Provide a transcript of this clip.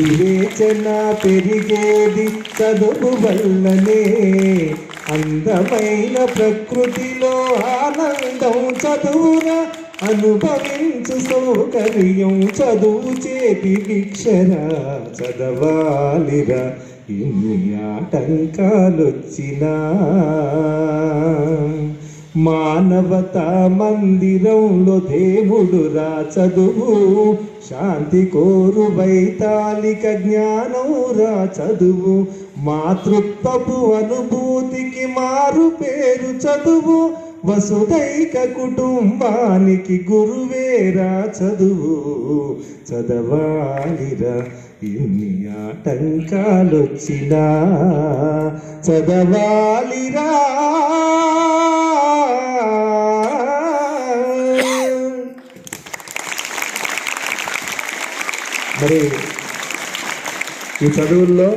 వివేచన పెరిగేది చదువు వల్లనే. అందమైన ప్రకృతిలో ఆనందం చదువురా, అనుభవించు సౌకర్యం చదువు చేతి భిక్షరా. చదవాలిరా ఎన్ని ఆటంకాలొచ్చినా. మానవతా మందిరంలో దేవుడురా చదువు, శాంతి కోరు వైతాళిక జ్ఞానంరా చదువు. మాతృత్వపు అనుభూతికి మారు పేరు చదువు, వసుదైక కుటుంబానికి గురువేరా చదువు. చదవాలిరా ఎన్ని ఆటంకాలొచ్చినా, చదవాలిరా. మరి ఈ చదువుల్లో